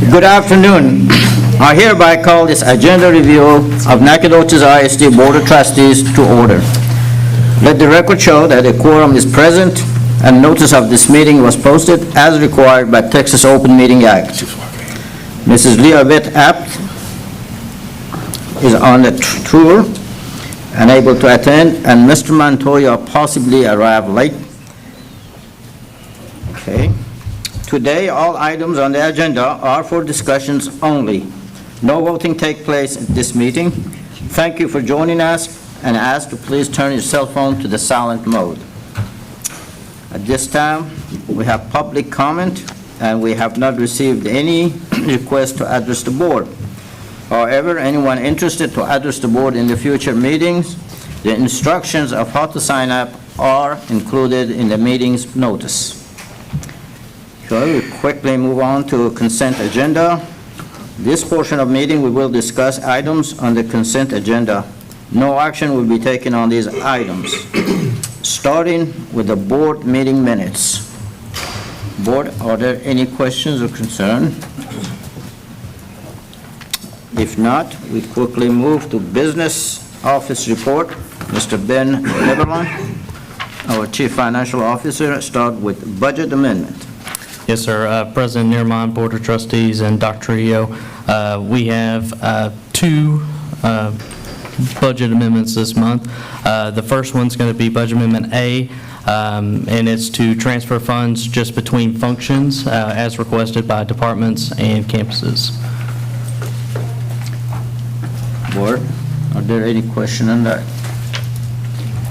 Good afternoon. I hereby call this agenda review of Nacogdoches ISD Board of Trustees to order. Let the record show that a quorum is present and notice of this meeting was posted as required by Texas Open Meeting Act. Mrs. Leah Witt Apt is on the tour, unable to attend, and Mr. Montoya possibly arrived late. Okay. Today, all items on the agenda are for discussions only. No voting takes place at this meeting. Thank you for joining us, and ask to please turn your cell phone to the silent mode. At this time, we have public comment, and we have not received any request to address the board. However, anyone interested to address the board in the future meetings, the instructions of how to sign up are included in the meeting's notice. Okay, we quickly move on to consent agenda. This portion of meeting, we will discuss items on the consent agenda. No action will be taken on these items. Starting with the board meeting minutes. Board, are there any questions or concern? If not, we quickly move to business office report. Mr. Ben Neberlein, our Chief Financial Officer, start with budget amendment. Yes, sir. President Neermont, Board of Trustees, and Dr. Eo, we have two budget amendments this month. The first one's going to be Budget Amendment A, and it's to transfer funds just between functions as requested by departments and campuses. Board, are there any questions on that?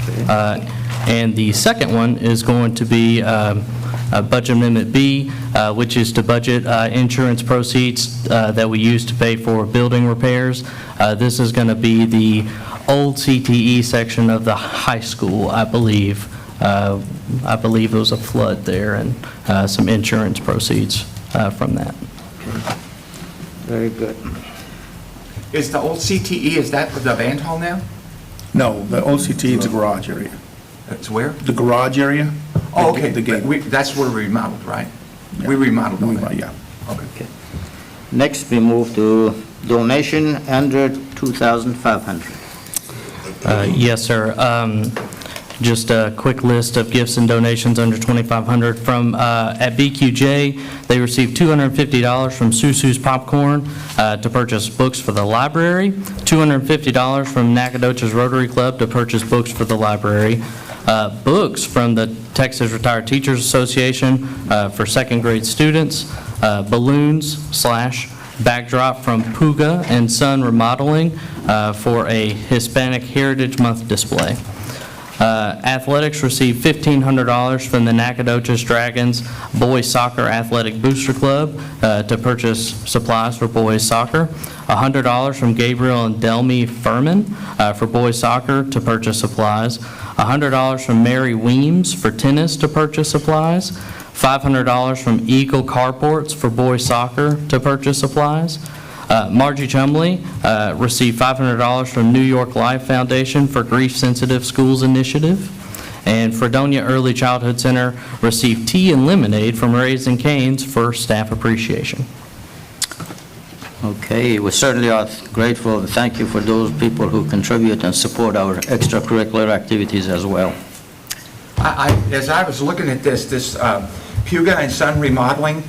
Okay. And the second one is going to be Budget Amendment B, which is to budget insurance proceeds that we use to pay for building repairs. This is going to be the old CTE section of the high school, I believe. I believe it was a flood there and some insurance proceeds from that. Very good. Is the old CTE, is that the band hall now? No, the OCT is the garage area. It's where? The garage area? Oh, okay. The gate. That's where we remodeled, right? Yeah. We remodeled all that. Yeah. Okay. Next, we move to donation under 2,500. Yes, sir. Just a quick list of gifts and donations under $2,500 from at BQJ. They received $250 from Susu's Popcorn to purchase books for the library. $250 from Nacogdoches Rotary Club to purchase books for the library. Books from the Texas Retired Teachers Association for second grade students. Balloons / backdrop from Puga and Son Remodeling for a Hispanic Heritage Month display. Athletics received $1,500 from the Nacogdoches Dragons Boys Soccer Athletic Booster Club to purchase supplies for boys soccer. $100 from Gabriel and Delmy Furman for boys soccer to purchase supplies. $100 from Mary Weems for tennis to purchase supplies. $500 from Eagle Carports for boys soccer to purchase supplies. Margie Chumley received $500 from New York Life Foundation for Grief-Sensitive Schools Initiative. And Fredonia Early Childhood Center received tea and lemonade from Raising Cane's for staff appreciation. Okay, we certainly are grateful and thank you for those people who contribute and support our extracurricular activities as well. As I was looking at this Puga and Son Remodeling,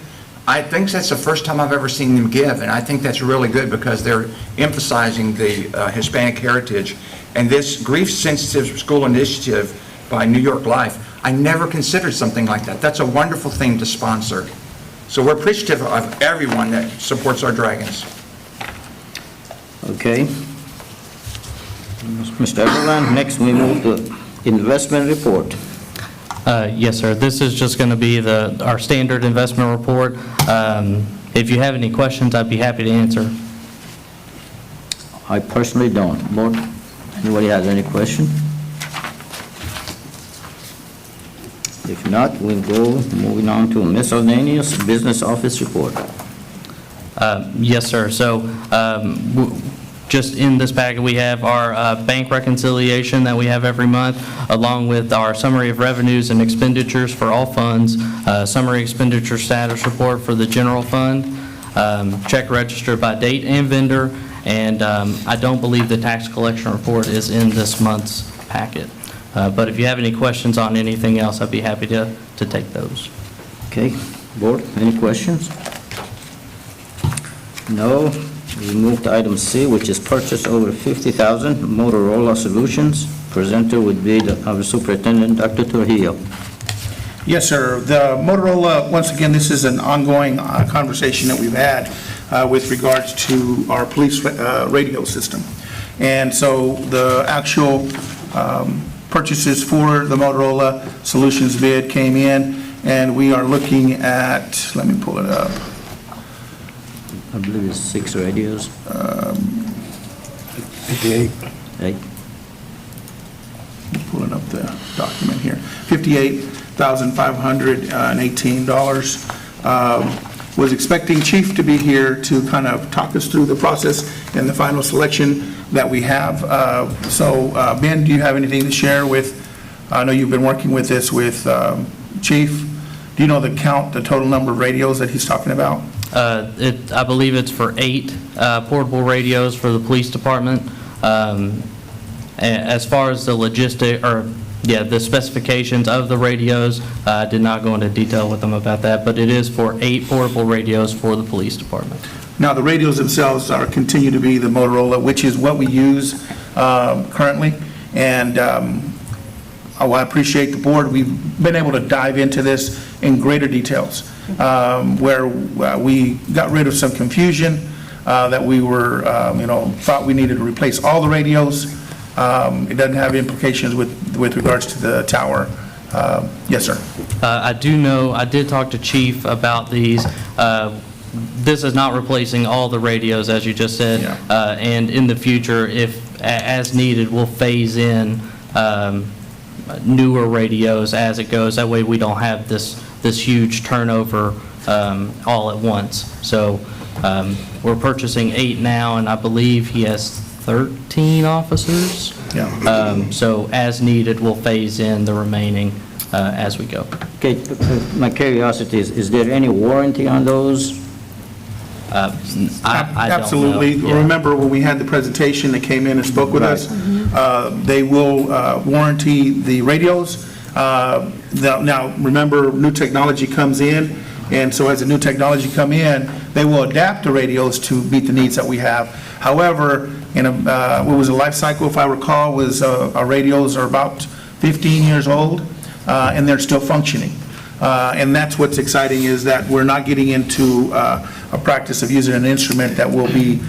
I think that's the first time I've ever seen them give, and I think that's really good because they're emphasizing the Hispanic heritage. And this grief-sensitive school initiative by New York Life, I never considered something like that. That's a wonderful thing to sponsor. So we're appreciative of everyone that supports our Dragons. Okay. Mr. Everland, next we move to investment report. Yes, sir. This is just going to be our standard investment report. If you have any questions, I'd be happy to answer. I personally don't. Board, anybody has any question? If not, we'll go moving on to miscellaneous business office report. Yes, sir. So just in this packet, we have our bank reconciliation that we have every month, along with our summary of revenues and expenditures for all funds, summary expenditure status report for the general fund, check registered by date and vendor, and I don't believe the tax collection report is in this month's packet. But if you have any questions on anything else, I'd be happy to take those. Okay, board, any questions? No. We move to item C, which is purchase over 50,000 Motorola Solutions. Presenter would be our superintendent, Dr. Trujillo. Yes, sir. The Motorola, once again, this is an ongoing conversation that we've had with regards to our police radio system. And so the actual purchases for the Motorola Solutions bid came in, and we are looking at, let me pull it up. I believe it's 6 radios. 58. 8. Pulling up the document here. $58,518. Was expecting Chief to be here to kind of talk us through the process and the final selection that we have. Ben, do you have anything to share with, I know you've been working with this with Chief. Do you know the total number of radios that he's talking about? I believe it's for 8 portable radios for the police department. As far as the the specifications of the radios, I did not go into detail with them about that, but it is for 8 portable radios for the police department. Now, the radios themselves continue to be the Motorola, which is what we use currently. And I appreciate the board. We've been able to dive into this in greater details, where we got rid of some confusion that we were, thought we needed to replace all the radios. It doesn't have implications with regards to the tower. Yes, sir. I do know, I did talk to Chief about these. This is not replacing all the radios, as you just said. Yeah. And in the future, if as needed, we'll phase in newer radios as it goes. That way we don't have this huge turnover all at once. So we're purchasing 8 now, and I believe he has 13 officers. Yeah. So as needed, we'll phase in the remaining as we go. Okay, my curiosity is there any warranty on those? I don't know. Absolutely. Yeah. Remember when we had the presentation that came in and spoke with us, they will warranty the radios. Now, remember, new technology comes in, and so as the new technology come in, they will adapt the radios to meet the needs that we have. However, what was the life cycle, if I recall, was our radios are about 15 years old, and they're still functioning. And that's what's exciting, is that we're not getting into a practice of using an instrument that will be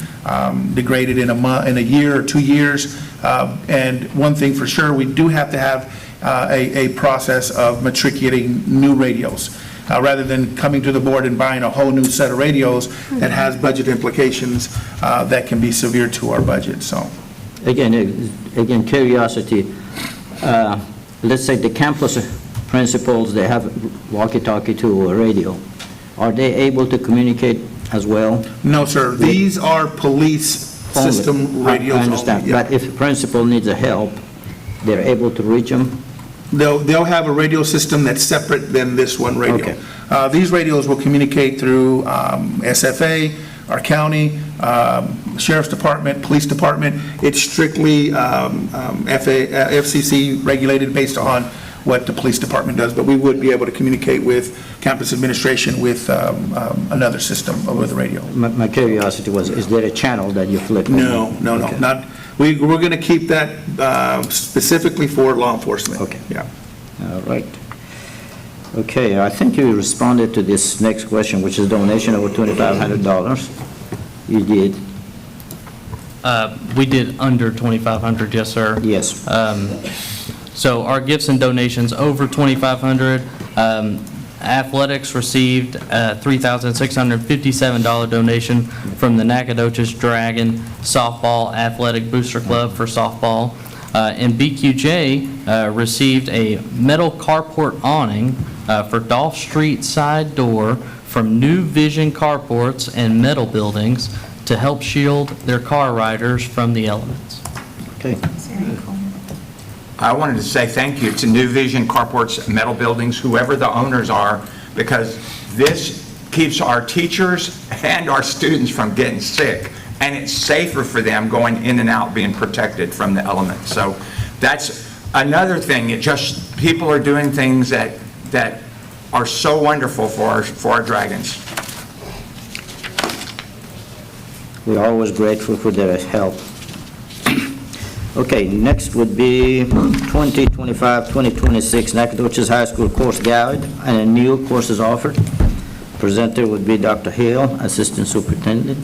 degraded in a year or 2 years. And one thing for sure, we do have to have a process of matriculating new radios, rather than coming to the board and buying a whole new set of radios that has budget implications that can be severe to our budget. So, Again, curiosity. Let's say the campus principals, they have walkie-talkie to a radio. Are they able to communicate as well? no, sir. These are police Only. system radios. I understand, only, yeah. but if a principal needs a help, they're able to reach them? They'll have a radio system that's separate than this one radio. Okay. These radios will communicate through SFA, our county, sheriff's department, police department. It's strictly FCC regulated based on what the police department does, but we would be able to communicate with campus administration with another system over the radio. My curiosity was, is there a channel that you flip? No, Okay. not. We're going to keep that specifically for law enforcement. Okay. Yeah. All right. Okay, I think you responded to this next question, which is donation over $2,500. You did? We did under 2,500, yes, sir. Yes. So our gifts and donations over 2,500. Athletics received a $3,657 donation from the Nacogdoches Dragon Softball Athletic Booster Club for softball. And BQJ received a metal carport awning for Dolph Street side door from New Vision Carports and Metal Buildings to help shield their car riders from the elements. Okay. I wanted to say thank you to New Vision Carports, Metal Buildings, whoever the owners are, because this keeps our teachers and our students from getting sick. And it's safer for them going in and out, being protected from the elements. So that's another thing. It just, people are doing things that are so wonderful for our dragons. We're always grateful for their help. Okay, next would be 2025-2026 Nacogdoches High School Course Guide and new courses offered. Presenter would be Dr. Hill, Assistant Superintendent.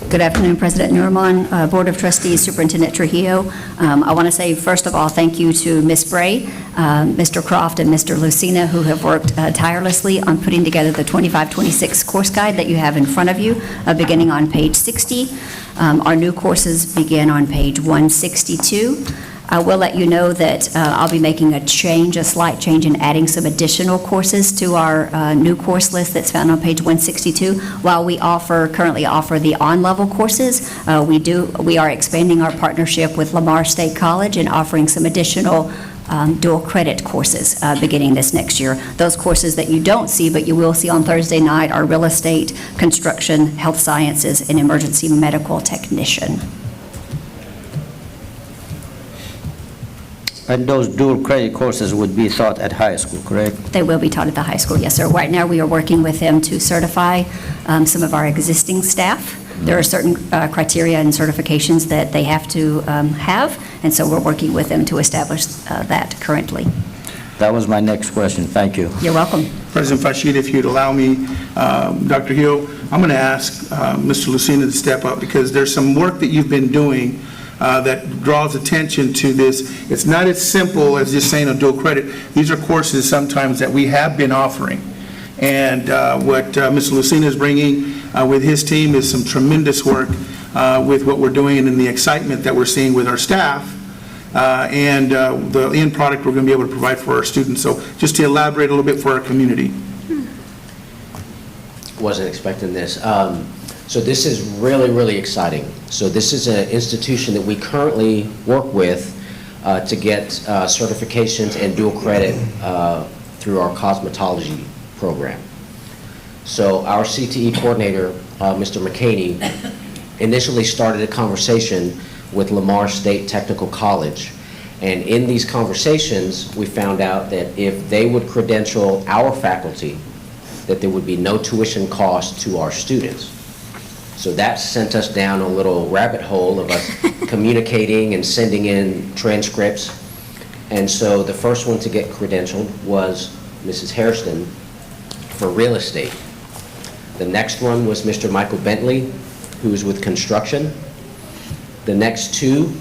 Good afternoon, President Nurman, Board of Trustees, Superintendent Trujillo. I want to say, first of all, thank you to Ms. Bray, Mr. Croft, and Mr. Lucina, who have worked tirelessly on putting together the 25-26 course guide that you have in front of you, beginning on page 60. Our new courses begin on page 162. I will let you know that I'll be making a slight change, and adding some additional courses to our new course list that's found on page 162. While we currently offer the on-level courses, we are expanding our partnership with Lamar State College and offering some additional dual credit courses beginning this next year. Those courses that you don't see but you will see on Thursday night are real estate, construction, health sciences, and emergency medical technician. And those dual credit courses would be taught at high school, correct? They will be taught at the high school, yes, sir. Right now, we are working with them to certify some of our existing staff. There are certain criteria and certifications that they have to have, and so we're working with them to establish that currently. That was my next question. Thank you. You're welcome. President Fashid, if you'd allow me, Dr. Hill, I'm going to ask Mr. Lucina to step up, because there's some work that you've been doing that draws attention to this. It's not as simple as just saying a dual credit. These are courses sometimes that we have been offering. And what Mr. Lucina is bringing with his team is some tremendous work with what we're doing and the excitement that we're seeing with our staff and the end product we're going to be able to provide for our students. So just to elaborate a little bit for our community. Wasn't expecting this. So this is really, really exciting. So this is an institution that we currently work with to get certifications and dual credit through our cosmetology program. So our CTE coordinator, Mr. McCaney, initially started a conversation with Lamar State Technical College. And in these conversations, we found out that if they would credential our faculty, that there would be no tuition cost to our students. So that sent us down a little rabbit hole of us communicating and sending in transcripts. And so the first one to get credentialed was Mrs. Hairston for real estate. The next one was Mr. Michael Bentley, who was with construction. The next two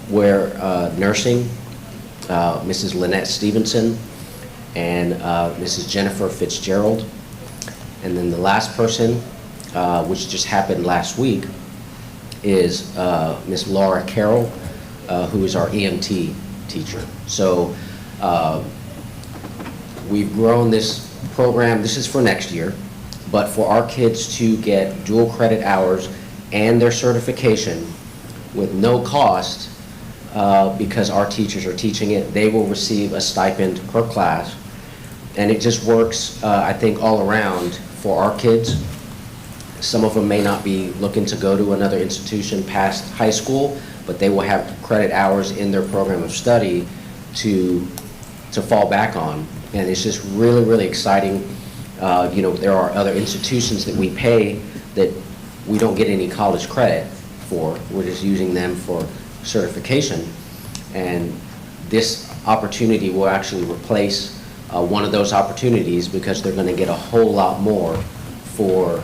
were nursing, Mrs. Lynette Stevenson and Mrs. Jennifer Fitzgerald. And then the last person, which just happened last week, is Miss Laura Carroll, who is our EMT teacher. So we've grown this program. This is for next year, but for our kids to get dual credit hours and their certification with no cost, because our teachers are teaching it, they will receive a stipend per class. And it just works, I think, all around for our kids. Some of them may not be looking to go to another institution past high school, but they will have credit hours in their program of study to fall back on. And it's just really, really exciting. You know, there are other institutions that we pay that we don't get any college credit for. We're just using them for certification. And this opportunity will actually replace one of those opportunities, because they're going to get a whole lot more for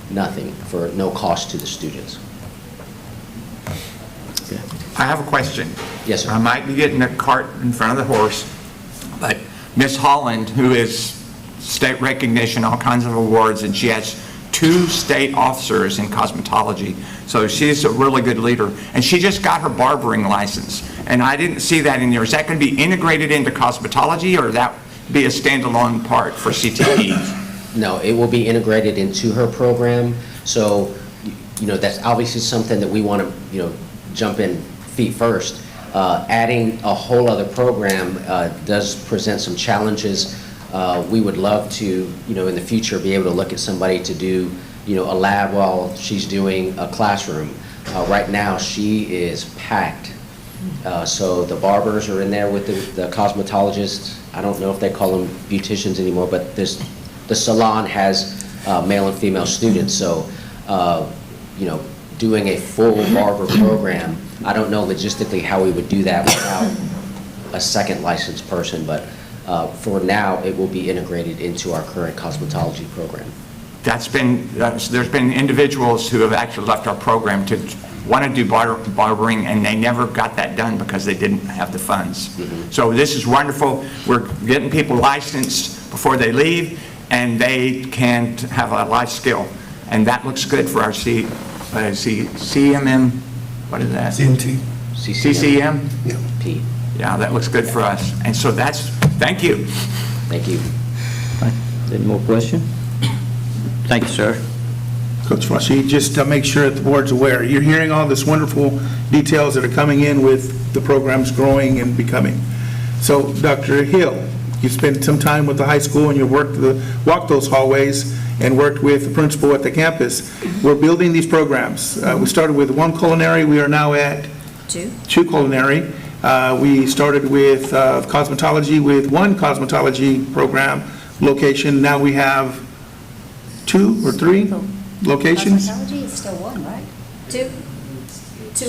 nothing, for no cost to the students. I have a question. Yes, sir. I might be getting a cart in front of the horse, but Miss Holland, who is state recognition, all kinds of awards, and she has 2 state officers in cosmetology, so she's a really good leader. And she just got her barbering license, and I didn't see that in there. Is that going to be integrated into cosmetology, or that be a standalone part for CTE? No, it will be integrated into her program. So, you know, that's obviously something that we want to, you know, jump in feet first. Adding a whole other program does present some challenges. We would love to, you know, in the future be able to look at somebody to do a lab while she's doing a classroom. Right now, she is packed. So the barbers are in there with the cosmetologists. I don't know if they call them beauticians anymore, but the salon has male and female students. So, doing a full barber program, I don't know logistically how we would do that without a second licensed person, but for now, it will be integrated into our current cosmetology program. There's been individuals who have actually left our program to want to do barbering, and they never got that done because they didn't have the funds. So this is wonderful. We're getting people licensed before they leave, and they can have a life skill. And that looks good for our CMM, what is that? CMT. CCM? Yeah. P. Yeah, that looks good for us. And so thank you. Thank you. Any more question? Thank you, sir. Coach Rashid, just to make sure that the board's aware, you're hearing all this wonderful details that are coming in with the programs growing and becoming. So, Dr. Hill, you spent some time with the high school and you walked those hallways and worked with the principal at the campus. We're building these programs. We started with one culinary. We are now at two culinary. We started with cosmetology with one cosmetology program location. Now we have 2 or 3 locations. Cosmetology is still one, right? Two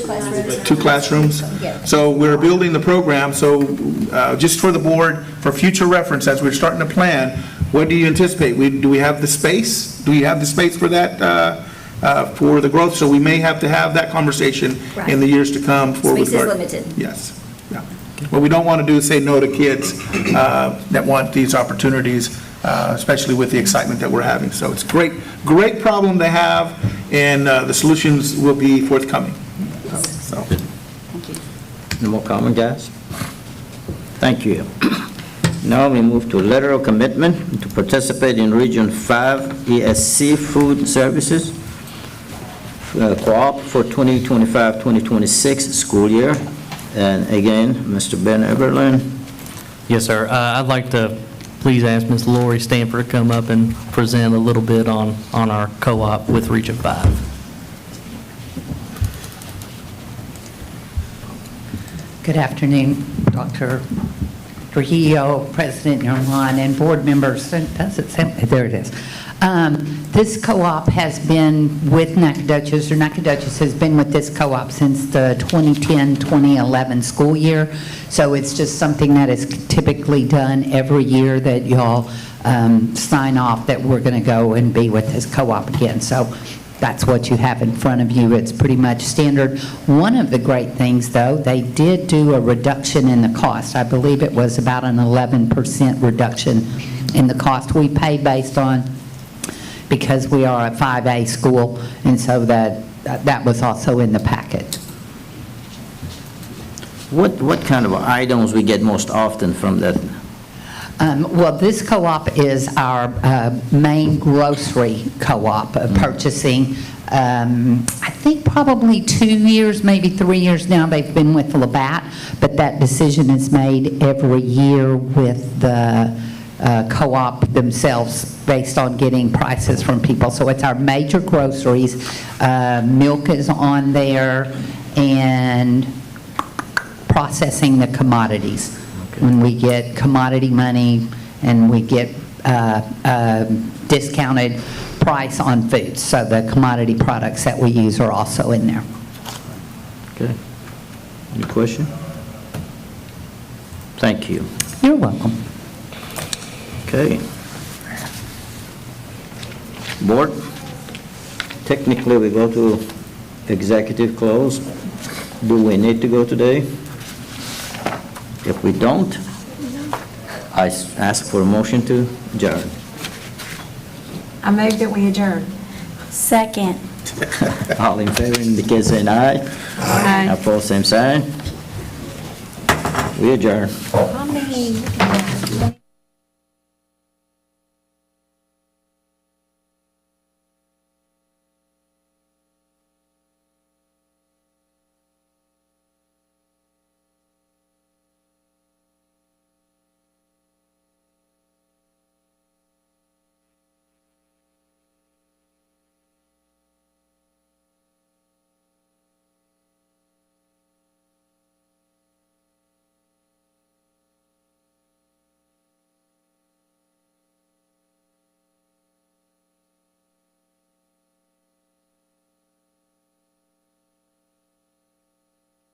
classrooms. 2 classrooms. Yeah. So we're building the program, so just for the board, for future reference, as we're starting to plan, what do you anticipate? Do we have the space? Do we have the space for that, for the growth? So we may have to have that conversation in the years to come. Space is limited. Yes. Yeah. What we don't want to do is say no to kids that want these opportunities, especially with the excitement that we're having. So it's a great problem to have, and the solutions will be forthcoming. So. Thank you. No more comment, guys? Thank you. Now we move to letter of commitment to participate in Region 5 ESC Food Services Co-op for 2025-2026 school year. And again, Mr. Ben Eberlin. Yes, sir. I'd like to please ask Ms. Lori Stanford to come up and present a little bit on our co-op with Region 5. Good afternoon, Dr. Trujillo, President Yerlan, and board members. Does it sound? There it is. This co-op has been with Nacogdoches, or Nacogdoches has been with this co-op since the 2010-2011 school year. So it's just something that is typically done every year that y'all sign off that we're going to go and be with this co-op again. So that's what you have in front of you. It's pretty much standard. One of the great things, though, they did do a reduction in the cost. I believe it was about an 11% reduction in the cost we pay based on, because we are a 5A school, and so that was also in the packet. What kind of items we get most often from that? Well, this co-op is our main grocery co-op purchasing. I think probably 2 years, maybe 3 years now, they've been with Labatt, but that decision is made every year with the co-op themselves based on getting prices from people. So it's our major groceries. Milk is on there, and processing the commodities. When we get commodity money and we get discounted price on foods. So the commodity products that we use are also in there. Okay. Any question? Thank you. You're welcome. Okay. Board, technically we go to executive close. Do we need to go today? If we don't, I ask for a motion to adjourn. I move that we adjourn. Second. All in favor indicate saying aye. Aye. Opposed, same sign. We adjourn. How many?